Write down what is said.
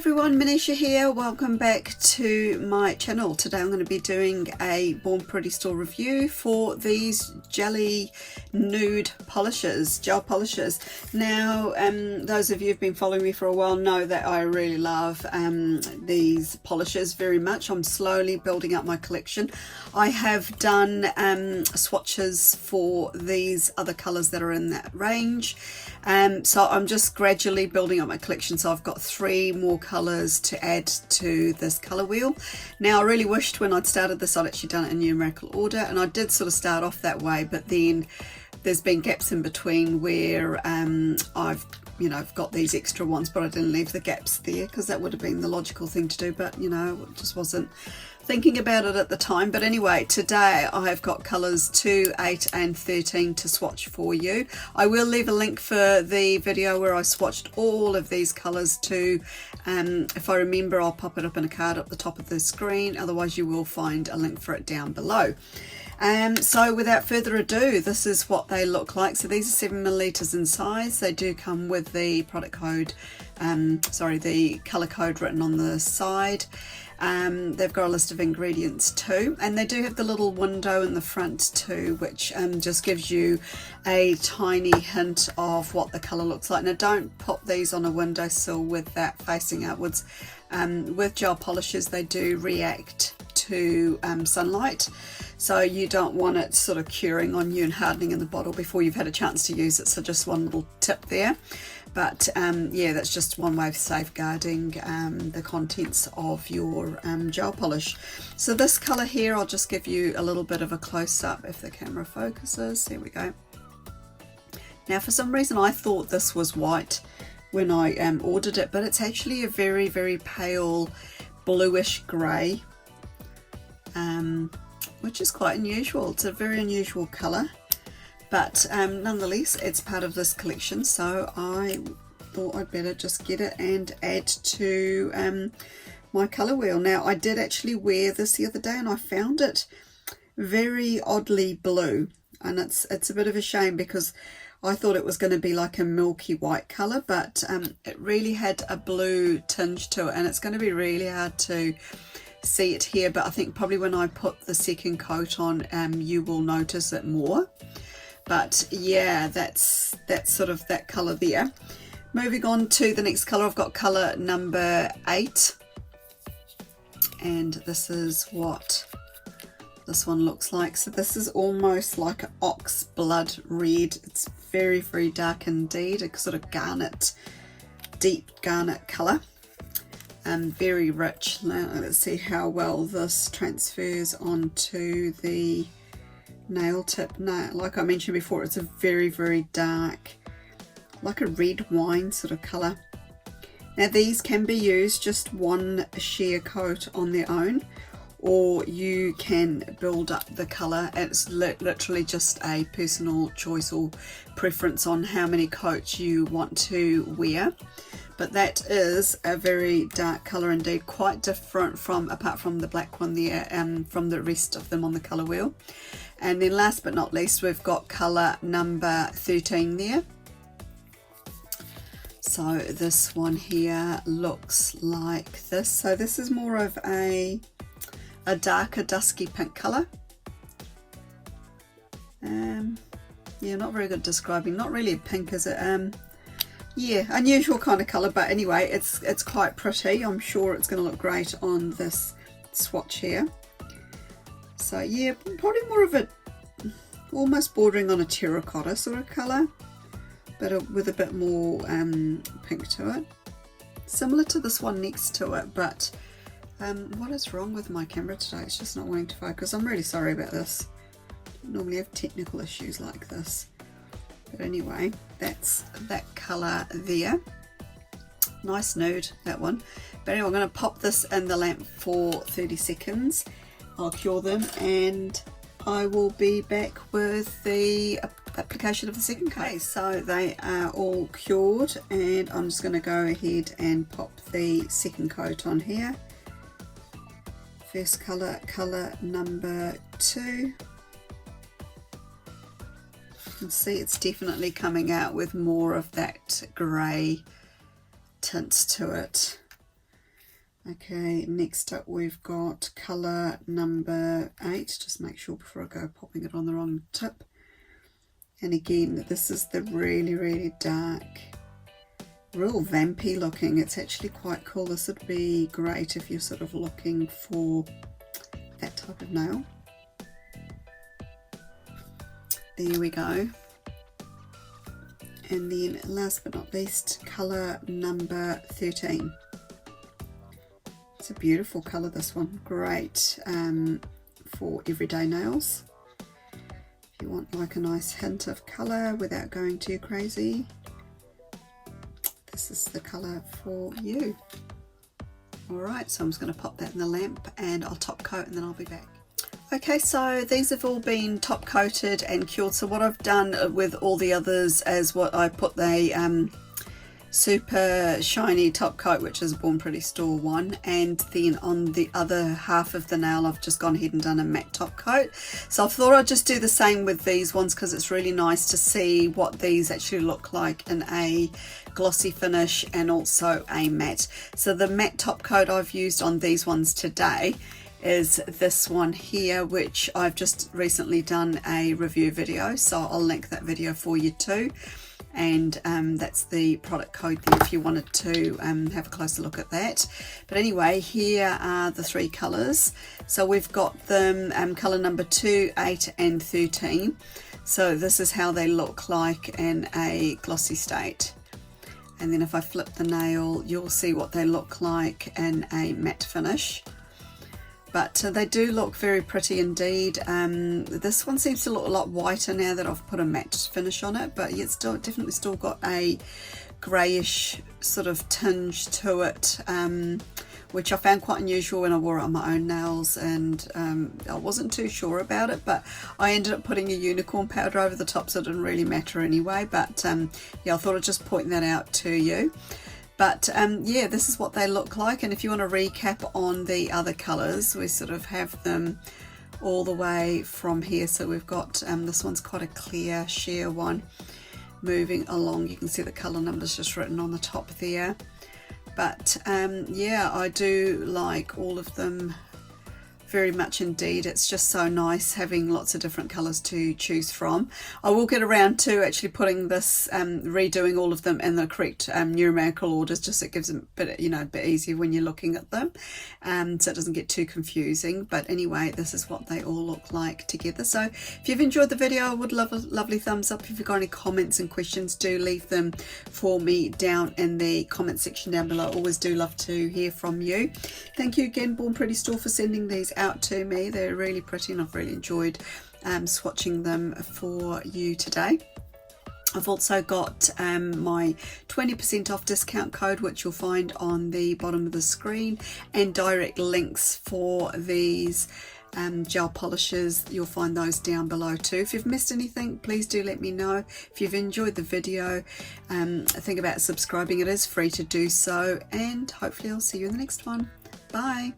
everyone, Manisha here. Welcome back to my channel. Today I'm going to be doing a Born Pretty store review for these jelly nude polishes, gel polishes. Now those of you who've been following me for a while know that I really love these polishes very much. I'm slowly building up my collection. I have done swatches for these other colours that are in that range, so I'm just gradually building up my collection. So I've got 3 more colours to add to this colour wheel. Now I really wished when I'd started this I'd actually done it in numerical order, and I did sort of start off that way, but then there's been gaps in between where I've got these extra ones, but I didn't leave the gaps there because that would have been the logical thing to do, but it just wasn't thinking about it at the time. But anyway, today I have got colours 2, 8 and 13 to swatch for you. I will leave a link for the video where I swatched all of these colours too. If I remember, I'll pop it up in a card at the top of the screen, otherwise you will find a link for it down below. So without further ado, this is what they look like. So these are 7 milliliters in size. They do come with the product code, the colour code written on the side. They've got a list of ingredients too, and they do have the little window in the front too, which just gives you a tiny hint of what the colour looks like. Now don't put these on a windowsill with that facing outwards. With gel polishes, they do react to sunlight, so you don't want it sort of curing on you and hardening in the bottle before you've had a chance to use it. So just one little tip there. But yeah, that's just one way of safeguarding the contents of your gel polish. So this colour here, I'll just give you a little bit of a close-up if the camera focuses. There we go. Now for some reason I thought this was white when I ordered it, but it's actually a very, very pale bluish grey, which is quite unusual. It's a very unusual colour. But nonetheless, it's part of this collection, so I thought I'd better just get it and add to my colour wheel. Now, I did actually wear this the other day, and I found it very oddly blue, and it's a bit of a shame because I thought it was going to be like a milky white colour, but it really had a blue tinge to it, and it's going to be really hard to see it here, but I think probably when I put the second coat on, you will notice it more. But yeah, that's sort of that colour there. Moving on to the next colour, I've got colour number 8, and this is what this one looks like. So this is almost like an ox blood red. It's very, very dark indeed, a sort of garnet, deep garnet colour, and very rich. Now let's see how well this transfers onto the nail tip. Now, like I mentioned before, it's a very, very dark, like a red wine sort of colour. Now these can be used just one sheer coat on their own, or you can build up the colour. It's literally just a personal choice or preference on how many coats you want to wear. But that is a very dark colour indeed, quite different from, apart from the black one there, from the rest of them on the colour wheel. And then last but not least, we've got colour number 13 there. So this one here looks like this. So this is more of a darker dusky pink colour. Yeah, not very good describing. Not really a pink, is it? Yeah, unusual kind of colour, but anyway, it's quite pretty. I'm sure it's going to look great on this swatch here. So yeah, probably more of a, almost bordering on a terracotta sort of colour, but with a bit more pink to it. Similar to this one next to it, but what is wrong with my camera today? It's just not wanting to focus. I'm really sorry about this. I normally have technical issues like this. But anyway, that's that colour there. Nice nude, that one. But anyway, I'm going to pop this in the lamp for 30 seconds. I'll cure them and I will be back with the application of the second coat. Okay, so they are all cured, and I'm just going to go ahead and pop the second coat on here. First colour, colour number 2. You can see it's definitely coming out with more of that grey tint to it. Okay, next up we've got colour number 8. Just make sure before I go popping it on the wrong tip. And again, this is the really dark, real vampy looking. It's actually quite cool. This would be great if you're sort of looking for that type of nail. There we go. And then last but not least, colour number 13. It's a beautiful colour, this one. Great for everyday nails. If you want like a nice hint of colour without going too crazy, this is the colour for you. Alright, so I'm just going to pop that in the lamp and I'll top coat and then I'll be back. Okay, so these have all been top coated and cured. So what I've done with all the others is what I put the super shiny top coat, which is a Born Pretty Store one, and then on the other half of the nail I've just gone ahead and done a matte top coat. So I thought I'd just do the same with these ones because it's really nice to see what these actually look like in a glossy finish and also a matte. So the matte top coat I've used on these ones today is this one here, which I've just recently done a review video, so I'll link that video for you too. And that's the product code there if you wanted to have a closer look at that. But anyway, here are the 3 colours. So we've got them colour number 2, 8 and 13. So this is how they look like in a glossy state. And then if I flip the nail, you'll see what they look like in a matte finish. But they do look very pretty indeed. This one seems to look a lot whiter now that I've put a matte finish on it, but it's definitely still got a greyish sort of tinge to it, which I found quite unusual when I wore it on my own nails, and I wasn't too sure about it, but I ended up putting a unicorn powder over the top, so it didn't really matter anyway. But yeah, I thought I'd just point that out to you. But yeah, this is what they look like. And if you want to recap on the other colours, we sort of have them all the way from here. So we've got this one's quite a clear sheer one moving along. You can see the colour numbers just written on the top there. But yeah, I do like all of them very much indeed. It's just so nice having lots of different colours to choose from. I will get around to actually putting this, redoing all of them in the correct numerical orders, just so it gives them a bit, a bit easier when you're looking at them, so it doesn't get too confusing. But anyway, this is what they all look like together. So if you've enjoyed the video, I would love a lovely thumbs up. If you've got any comments and questions, do leave them for me down in the comment section down below. I always do love to hear from you. Thank you again, Born Pretty Store, for sending these out to me. They're really pretty and I've really enjoyed swatching them for you today. I've also got my 20% off discount code, which you'll find on the bottom of the screen, and direct links for these gel polishes. You'll find those down below too. If you've missed anything, please do let me know. If you've enjoyed the video, think about subscribing. It is free to do so, and hopefully I'll see you in the next one. Bye.